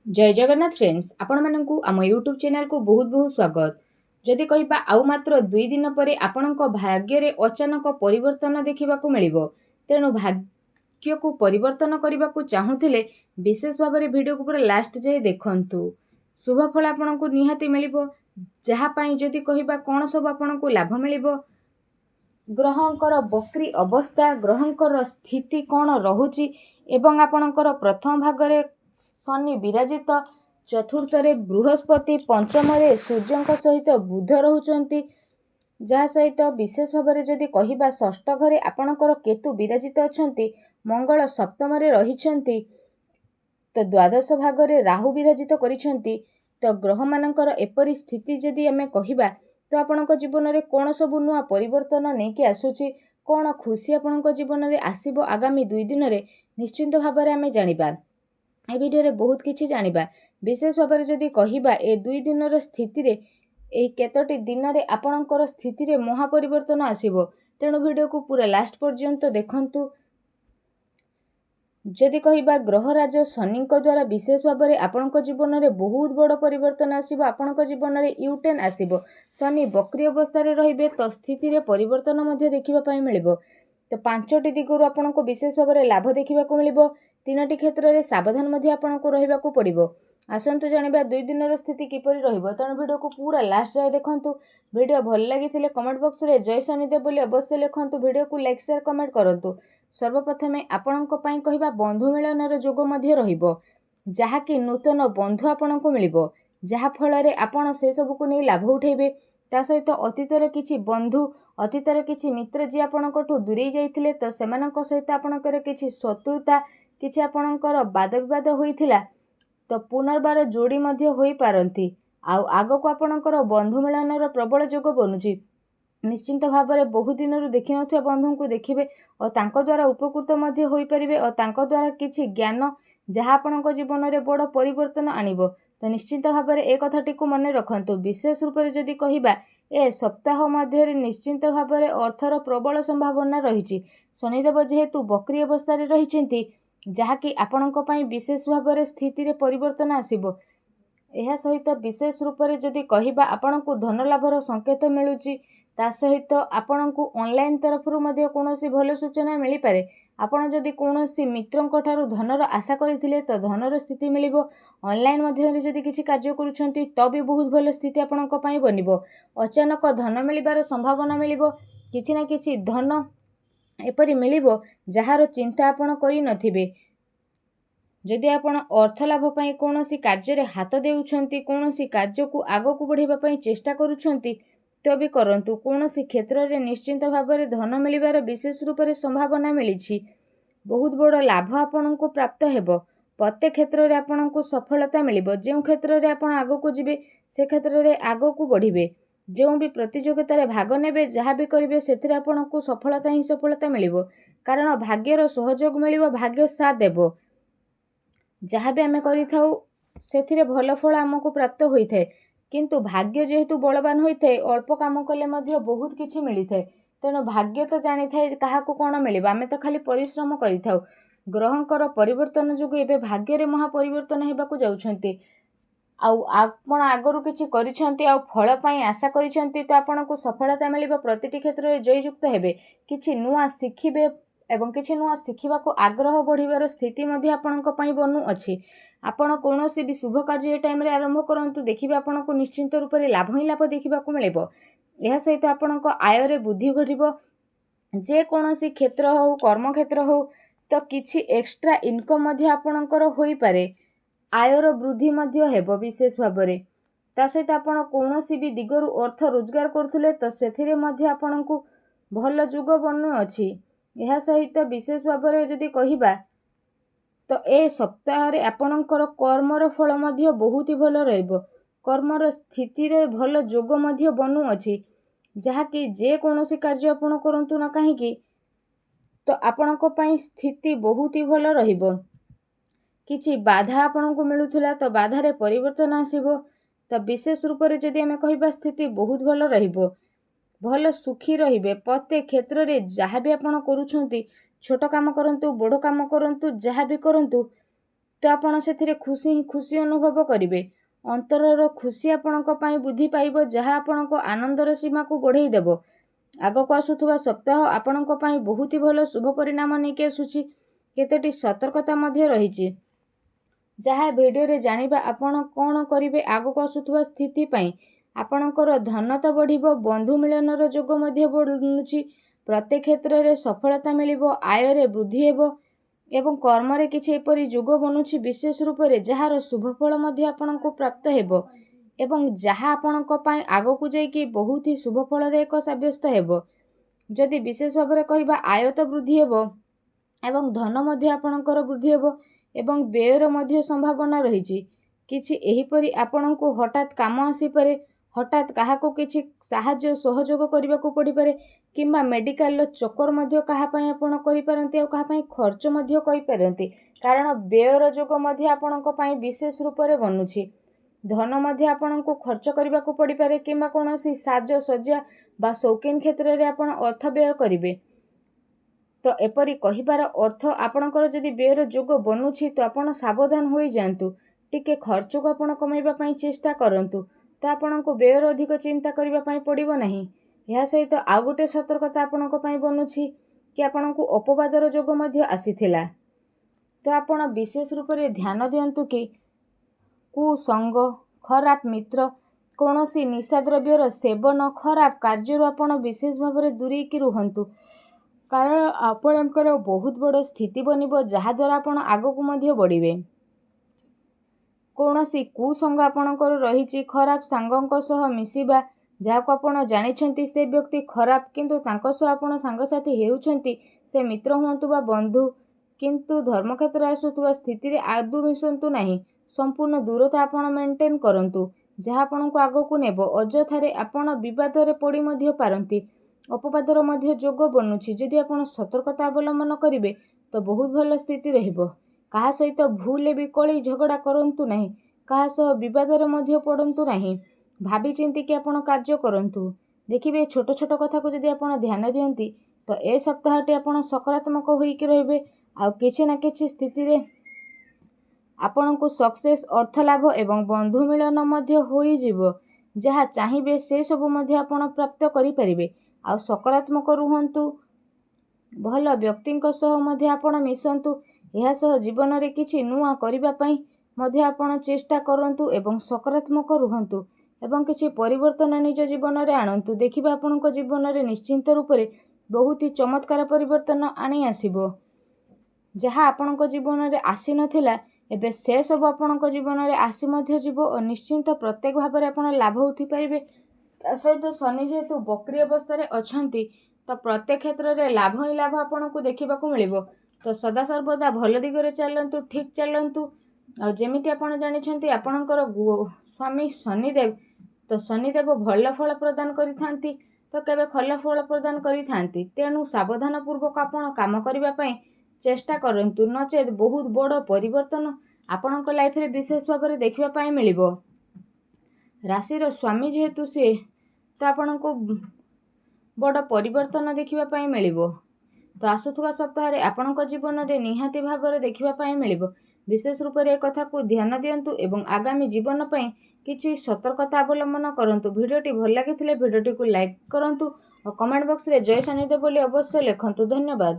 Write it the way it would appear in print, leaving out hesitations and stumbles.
जय जगन्नाथ फ्रेंड्स आपण मानकु आम यूट्यूब चैनल को बहुत बहुत स्वागत। जदि कहिबा आउ मात्र 2 दिन परे आपणक भाग्य रे अचानक परिवर्तन देखिबाकू मिलिबो। तेणु भाग्य को परिवर्तन करबाकू चाहुथिले विशेष भाव में वीडियो को पूरा लास्ट जाए देखंतु। शुभ फल आपणकू निहाती मिलिबो। जहा पई जदि कहिबा कोन सब आपणकू लाभ मिलिबो, ग्रहंकर बक्री अवस्था, ग्रहंकर स्थिति कौन रहुची एवं आपणकर प्रथम भागरे शनि विराजित, चतुर्थ बृहस्पति, पंचम सूर्य सहित बुध रोचंती, जहा सहित विशेष भाव में जदि कहिबा षष्ठ घरे आपणकर केतु विराजित अछंती, मंगल सप्तम रहिछंती, तो द्वादश भागरे राहु विराजित करिछंती। तो ग्रह मानकर एपरी स्थिति जदि आमे कहिबा तो आपणक जीवन में कौन सब नुआ परिवर्तन नहीं आसुची, कौन खुशी आपणक जीवन में आसीबो आगामी 2 दिन में निश्चिंत भाव में आमे जानिबा। ए वीडियो रे बहुत किछि जानिबा। विशेष भाव में जदि कहिबा ए 2 दिन स्थिति रे ए केतोटी दिन रे आपणकर स्थिति रे महापरिवर्तन आसीबो। तेणु वीडियो को पूरा लास्ट पर्यंत देखंतु। जदि कहिबा ग्रहराज शनि द्वारा विशेष भाव में आपणक जीवन में बहुत बड़ परिवर्तन आसीबो। आपणक जीवन में यूटर्न आसीबो। शनि बक्री अवस्था रे रहिबे तो स्थिति रे परिवर्तन मध्ये देखिबा पई मिलिबो। तो 5टी दिगरु आपणको विशेष भाव में लाभ देखिबाकू मिलिबो। 3टी क्षेत्र में सावधान मध्ये आपणको रहिबाकू पड़िबो। आसंतु जानिबा 2 दिन स्थिति किपरि रहिबो। तेणु वीडियो को पूरा लास्ट जाए देखंतु। वीडियो भल लागिथिले कमेंट बॉक्स रे जय शनिदेव बोली अवश्य लिखंतु। वीडियो को लाइक शेयर कमेंट करंतु। सर्वप्रथमे आपणको पई कहिबा बंधु मिलनर जोग मध्ये रहिबो, जहा कि नूतन बंधु आपणको मिलिबो, जहा फल रे आपण से सब को नै लाभ उठेबे। ता सहित अतीत रे किछि बंधु, अतीत रे किछि मित्र जे आपणकोठु दूरेई जाइथिले तो सेमानक सहित आपणकर किछि शत्रुता, किछि आपणकर वाद विवाद होइथिला तो पुनर्बार जोड़ी मध्ये होई पारंती। आगो को आपणकर बंधु मिलनर प्रबल जोग बनुची। निश्चिंत भाव में बहु दिन देखि नथिबा बंधु को देखिबे और तांको द्वारा उपकृत मध्ये होई परिबे और तांको द्वारा किछि ज्ञान जहा आपणको जीवन में बड़ परिवर्तन आनिबो। तो निश्चिंत भाव में एक कथाटी को मन रखंतु। विशेष रूप से जदि कहिबा ए सप्ताह मध्य निश्चिंत भाव में अर्थर प्रबल संभावना रही। शनिदेव जेहेतु बक्री अवस्था रही, जहाँकि आपणको पई विशेष भाव में स्थिति रे परिवर्तन आसीबो। एहा सहित विशेष रूप से जदि कहिबा आपणको धन लाभर संकेत मिलुची। ता सहित आपणको ऑनलाइन तरफरु मध्ये कोनोसी भल सूचना मिली पारे। आपण जदि कोनोसी मित्रंक ठारू धनर आशा करिथिले तो धनर स्थिति मिलिबो। ऑनलाइन माध्यम जदि किछि कार्य करूछंती तो भी बहुत भल स्थिति आपणको पई बनिबो। अचानक धन मिलिबार संभावना मिलिबो। किछि ना किछि धन एपरि मिलिबो जहार चिंता आपण करि नथिबे। जदि आपण अर्थ लाभ पई कोनोसी कार्य रे हाथ देउछंती, कोनोसी कार्य को आगो को बढ़ाइबा पई चेष्टा करूछंती तो भी करंतु। कोनोसी क्षेत्र रे निश्चिंत भाव में धन मिलिबार विशेष रूप से संभावना मिलिछि। बहुत बड़ लाभ आपनको प्राप्त हेबो। प्रत्येक क्षेत्र रे आपनको सफलता मिलिबो। जे क्षेत्र रे आपण आगो को जिबे से क्षेत्र रे आगो को बढ़िबे। जो भी प्रतियोगिता रे भाग नेबे, जहा भी करिवे सेथिरे आपनको सफलता ही सफलता मिलिबो। कारण भाग्यर सहयोग मिलिबो, भाग्य साथ देबो। जहा भी आमे करिथाउ सेथिरे भल फल हमको प्राप्त होइथाय। किंतु भाग्य जेहेतु बलवान होइथाय, अल्प काम कले मध्य बहुत किछि मिलिथाय। तेणु भाग्य तो जानी थाए काहाकू कोन मिलिबा, आमे तो खाली परिश्रम करिथाउ। ग्रहंकर परिवर्तन जोगु एबे भाग्य रे महापरिवर्तन हेबाकू जाउछंती। आपण आगरू किछि करिछंती आ फल पई आशा करिछंती तो आपनको सफलता मिलिबो। प्रतिटी क्षेत्र रे जययुक्त हेबे, किछि नुआ शिखिबे एवं किछि नुआ शिखिबाकू आग्रह बढ़िबार स्थिति मध्ये आपणको पई बनु अछि। आपण कोनोसी भी शुभ कार्य ए टाइम रे आरंभ करंतु, देखिबे आपणको निश्चिंत रूप से लाभ ही लाभ देखिबाकू मिलिबो। एहा सहित आपणको आय रे वृद्धि घटिबो। जे कोनोसी क्षेत्र हो, कर्म क्षेत्र हो तो किछि एक्स्ट्रा इनकम मध्ये आपणकर होई पारे। आयर वृद्धि मध्ये हेबो विशेष भाव में। ता सहित आपण कोनोसी भी दिगरु अर्थ रोजगार करथुले तो सेथिरे मध्ये आपणको भल जुग बनु अछि। एहा सहित विशेष भाव में जदि कहिबा तो ए सप्ताह रे आपणकर कर्मर फल मध्ये बहुत ही भल रहइबो। कर्मर स्थिति रे भल जोग मध्ये बनु अछि, जहा कि जे कोनोसी कार्य आपण करंतु ना काहेकि तो आपणको पई स्थिति बहुत ही भल रहिबो। किछि बाधा आपणको मिलुथिला तो बाधा रे परिवर्तन आसीबो। तो विशेष रूप से जदि आमे कहिबा स्थिति बहुत भल रहिबो। भल सुखी रहिबे। प्रत्येक क्षेत्र रे जहा भी आपण करूछंती, छोट काम करंतु, बड़ काम करंतु, जहा भी करंतु, ତ ଆପଣ ସେଥିରେ ଖୁସି ଅନୁଭବ କରିବେ। ଅନ୍ତରର ଖୁସି ଆପଣଙ୍କ ପାଇଁ ବୃଦ୍ଧି ପାଇବ, ଯାହା ଆପଣଙ୍କ ଆନନ୍ଦର ସୀମାକୁ ବଢ଼େଇ ଦେବ। ଆଗକୁ ଆସୁଥିବା ସପ୍ତାହ ଆପଣଙ୍କ ପାଇଁ ବହୁତ ଭଲ ଶୁଭ ପରିଣାମ ନେଇକି ଆସୁଛି। କେତୋଟି ସତର୍କତା ମଧ୍ୟ ରହିଛି, ଯାହା ଭିଡ଼ିଓରେ ଜାଣିବା। ଆପଣ କ'ଣ କରିବେ ଆଗକୁ ଆସୁଥିବା ସ୍ଥିତି ପାଇଁ। ଆପଣଙ୍କର ଧନ ତ ବଢ଼ିବ, ବନ୍ଧୁ ମିଳନର ଯୋଗ ମଧ୍ୟ ବଢ଼ୁଛି। ପ୍ରତ୍ୟେକ କ୍ଷେତ୍ରରେ ସଫଳତା ମିଳିବ, ଆୟରେ ବୃଦ୍ଧି ହେବ ଏବଂ କର୍ମରେ କିଛି ଏପରି ଯୋଗ ବନୁଛି ବିଶେଷ ରୂପରେ ଯାହାର ଶୁଭଫଳ ମଧ୍ୟ ଆପଣଙ୍କୁ ପ୍ରାପ୍ତ ହେବ ଏବଂ ଯାହା ଆପଣଙ୍କ ପାଇଁ ଆଗକୁ ଯାଇକି ବହୁତ ହି ଶୁଭଫଳଦାୟକ ସାବ୍ୟସ୍ତ ହେବ। ଯଦି ବିଶେଷ ଭାବରେ କହିବା, ଆୟ ତ ବୃଦ୍ଧି ହେବ ଏବଂ ଧନ ମଧ୍ୟ ଆପଣଙ୍କର ବୃଦ୍ଧି ହେବ ଏବଂ ବ୍ୟୟର ମଧ୍ୟ ସମ୍ଭାବନା ରହିଛି। କିଛି ଏହିପରି ଆପଣଙ୍କୁ ହଠାତ୍ କାମ ଆସିପାରେ, ହଠାତ୍ କାହାକୁ କିଛି ସାହାଯ୍ୟ ସହଯୋଗ କରିବାକୁ ପଡ଼ିପାରେ କିମ୍ବା ମେଡ଼ିକାଲର ଚକ୍କର ମଧ୍ୟ କାହା ପାଇଁ ଆପଣ କରିପାରନ୍ତି ଆଉ କାହା ପାଇଁ ଖର୍ଚ୍ଚ ମଧ୍ୟ କରିପାରନ୍ତି, କାରଣ ବ୍ୟୟର ଯୋଗ ମଧ୍ୟ ଆପଣଙ୍କ ପାଇଁ ବିଶେଷ ରୂପରେ ବନୁଛି। ଧନ ମଧ୍ୟ ଆପଣଙ୍କୁ ଖର୍ଚ୍ଚ କରିବାକୁ ପଡ଼ିପାରେ କିମ୍ବା କୌଣସି ସାଜସଜ୍ଜା ବା ସୌକିନ କ୍ଷେତ୍ରରେ ଆପଣ ଅର୍ଥ ବ୍ୟୟ କରିବେ। ତ ଏପରି କହିବାର ଅର୍ଥ, ଆପଣଙ୍କର ଯଦି ବ୍ୟୟର ଯୋଗ ବନୁଛି ତ ଆପଣ ସାବଧାନ ହୋଇଯାଆନ୍ତୁ। ଟିକେ ଖର୍ଚ୍ଚକୁ ଆପଣ କମାଇବା ପାଇଁ ଚେଷ୍ଟା କରନ୍ତୁ, ତ ଆପଣଙ୍କୁ ବ୍ୟୟର ଅଧିକ ଚିନ୍ତା କରିବା ପାଇଁ ପଡ଼ିବ ନାହିଁ। ଏହା ସହିତ ଆଉ ଗୋଟେ ସତର୍କତା ଆପଣଙ୍କ ପାଇଁ ବନୁଛି କି ଆପଣଙ୍କୁ ଅପବାଦର ଯୋଗ ମଧ୍ୟ ଆସିଥିଲା। ତ ଆପଣ ବିଶେଷ ରୂପରେ ଧ୍ୟାନ ଦିଅନ୍ତୁ କି କୁସଙ୍ଗ, ଖରାପ ମିତ୍ର, କୌଣସି ନିଶାଦ୍ରବ୍ୟର ସେବନ, ଖରାପ କାର୍ଯ୍ୟରୁ ଆପଣ ବିଶେଷ ଭାବରେ ଦୂରେଇକି ରୁହନ୍ତୁ, କାରଣ ଆପଣଙ୍କର ବହୁତ ବଡ଼ ସ୍ଥିତି ବନିବ, ଯାହାଦ୍ୱାରା ଆପଣ ଆଗକୁ ମଧ୍ୟ ବଢ଼ିବେ। କୌଣସି କୁସଙ୍ଗ ଆପଣଙ୍କର ରହିଛି, ଖରାପ ସାଙ୍ଗଙ୍କ ସହ ମିଶିବା, ଯାହାକୁ ଆପଣ ଜାଣିଛନ୍ତି ସେ ବ୍ୟକ୍ତି ଖରାପ କିନ୍ତୁ ତାଙ୍କ ସହ ଆପଣ ସାଙ୍ଗସାଥି ହେଉଛନ୍ତି, ସେ ମିତ୍ର ହୁଅନ୍ତୁ ବା ବନ୍ଧୁ, କିନ୍ତୁ ଧର୍ମକ୍ଷେତ୍ରରେ ଆସୁଥିବା ସ୍ଥିତିରେ ଆଦୌ ମିଶନ୍ତୁ ନାହିଁ। ସମ୍ପୂର୍ଣ୍ଣ ଦୂରତା ଆପଣ ମେଣ୍ଟେନ୍ କରନ୍ତୁ, ଯାହା ଆପଣଙ୍କୁ ଆଗକୁ ନେବ। ଅଯଥାରେ ଆପଣ ବିବାଦରେ ପଡ଼ି ମଧ୍ୟ ପାରନ୍ତି। ଅପବାଦର ମଧ୍ୟ ଯୋଗ ବନୁଛି। ଯଦି ଆପଣ ସତର୍କତା ଅବଲମ୍ବନ କରିବେ ତ ବହୁତ ଭଲ ସ୍ଥିତି ରହିବ। କାହା ସହିତ ଭୁଲରେ ବି କଳି ଝଗଡ଼ା କରନ୍ତୁ ନାହିଁ, କାହା ସହ ବିବାଦରେ ମଧ୍ୟ ପଡ଼ନ୍ତୁ ନାହିଁ। ଭାବି ଚିନ୍ତିକି ଆପଣ କାର୍ଯ୍ୟ କରନ୍ତୁ। ଦେଖିବେ ଛୋଟ ଛୋଟ କଥାକୁ ଯଦି ଆପଣ ଧ୍ୟାନ ଦିଅନ୍ତି ତ ଏ ସପ୍ତାହଟି ଆପଣ ସକାରାତ୍ମକ ହୋଇକି ରହିବେ। ଆଉ କିଛି ନା କିଛି ସ୍ଥିତିରେ ଆପଣଙ୍କୁ ସକ୍ସେସ୍, ଅର୍ଥ ଲାଭ ଏବଂ ବନ୍ଧୁ ମିଳନ ମଧ୍ୟ ହୋଇଯିବ। ଯାହା ଚାହିଁବେ ସେ ସବୁ ମଧ୍ୟ ଆପଣ ପ୍ରାପ୍ତ କରିପାରିବେ। ଆଉ ସକାରାତ୍ମକ ରୁହନ୍ତୁ, ଭଲ ବ୍ୟକ୍ତିଙ୍କ ସହ ମଧ୍ୟ ଆପଣ ମିଶନ୍ତୁ। ଏହା ସହ ଜୀବନରେ କିଛି ନୂଆ କରିବା ପାଇଁ ମଧ୍ୟ ଆପଣ ଚେଷ୍ଟା କରନ୍ତୁ ଏବଂ ସକାରାତ୍ମକ ରୁହନ୍ତୁ ଏବଂ କିଛି ପରିବର୍ତ୍ତନ ନିଜ ଜୀବନରେ ଆଣନ୍ତୁ। ଦେଖିବେ ଆପଣଙ୍କ ଜୀବନରେ ନିଶ୍ଚିନ୍ତ ରୂପରେ ବହୁତ ହି ଚମତ୍କାର ପରିବର୍ତ୍ତନ ଆଣି ଆସିବ। ଯାହା ଆପଣଙ୍କ ଜୀବନରେ ଆସିନଥିଲା ଏବେ ସେ ସବୁ ଆପଣଙ୍କ ଜୀବନରେ ଆସି ମଧ୍ୟ ଯିବ ଓ ନିଶ୍ଚିନ୍ତ ପ୍ରତ୍ୟେକ ଭାବରେ ଆପଣ ଲାଭ ଉଠିପାରିବେ। ତା ସହିତ ଶନି ଯେହେତୁ ବକ୍ରି ଅବସ୍ଥାରେ ଅଛନ୍ତି ତ ପ୍ରତ୍ୟେକ କ୍ଷେତ୍ରରେ ଲାଭ ହିଁ ଲାଭ ଆପଣଙ୍କୁ ଦେଖିବାକୁ ମିଳିବ। ତ ସଦାସର୍ବଦା ଭଲ ଦିଗରେ ଚାଲନ୍ତୁ, ଠିକ୍ ଚାଲନ୍ତୁ। ଆଉ ଯେମିତି ଆପଣ ଜାଣିଛନ୍ତି ଆପଣଙ୍କର ସ୍ୱାମୀ ଶନିଦେବ, ତ ଶନିଦେବ ଭଲ ଫଳ ପ୍ରଦାନ କରିଥାନ୍ତି ତ କେବେ ଭଲ ଫଳ ପ୍ରଦାନ କରିଥାନ୍ତି। ତେଣୁ ସାବଧାନ ପୂର୍ବକ ଆପଣ କାମ କରିବା ପାଇଁ ଚେଷ୍ଟା କରନ୍ତୁ, ନଚେତ୍ ବହୁତ ବଡ଼ ପରିବର୍ତ୍ତନ ଆପଣଙ୍କ ଲାଇଫରେ ବିଶେଷ ଭାବରେ ଦେଖିବା ପାଇଁ ମିଳିବ। ରାଶିର ସ୍ୱାମୀ ଯେହେତୁ ସିଏ, ତ ଆପଣଙ୍କୁ ବଡ଼ ପରିବର୍ତ୍ତନ ଦେଖିବା ପାଇଁ ମିଳିବ। ତ ଆସୁଥିବା ସପ୍ତାହରେ ଆପଣଙ୍କ ଜୀବନରେ ନିହାତି ଭାବରେ ଦେଖିବା ପାଇଁ ମିଳିବ। ବିଶେଷ ରୂପରେ ଏ କଥାକୁ ଧ୍ୟାନ ଦିଅନ୍ତୁ ଏବଂ ଆଗାମୀ ଜୀବନ ପାଇଁ କିଛି ସତର୍କତା ଅବଲମ୍ବନ କରନ୍ତୁ। ଭିଡ଼ିଓଟି ଭଲ ଲାଗିଥିଲେ ଭିଡ଼ିଓଟିକୁ ଲାଇକ୍ କରନ୍ତୁ ଓ କମେଣ୍ଟ ବକ୍ସରେ ଜୟ ଶନିଦେବ ବୋଲି ଅବଶ୍ୟ ଲେଖନ୍ତୁ। ଧନ୍ୟବାଦ।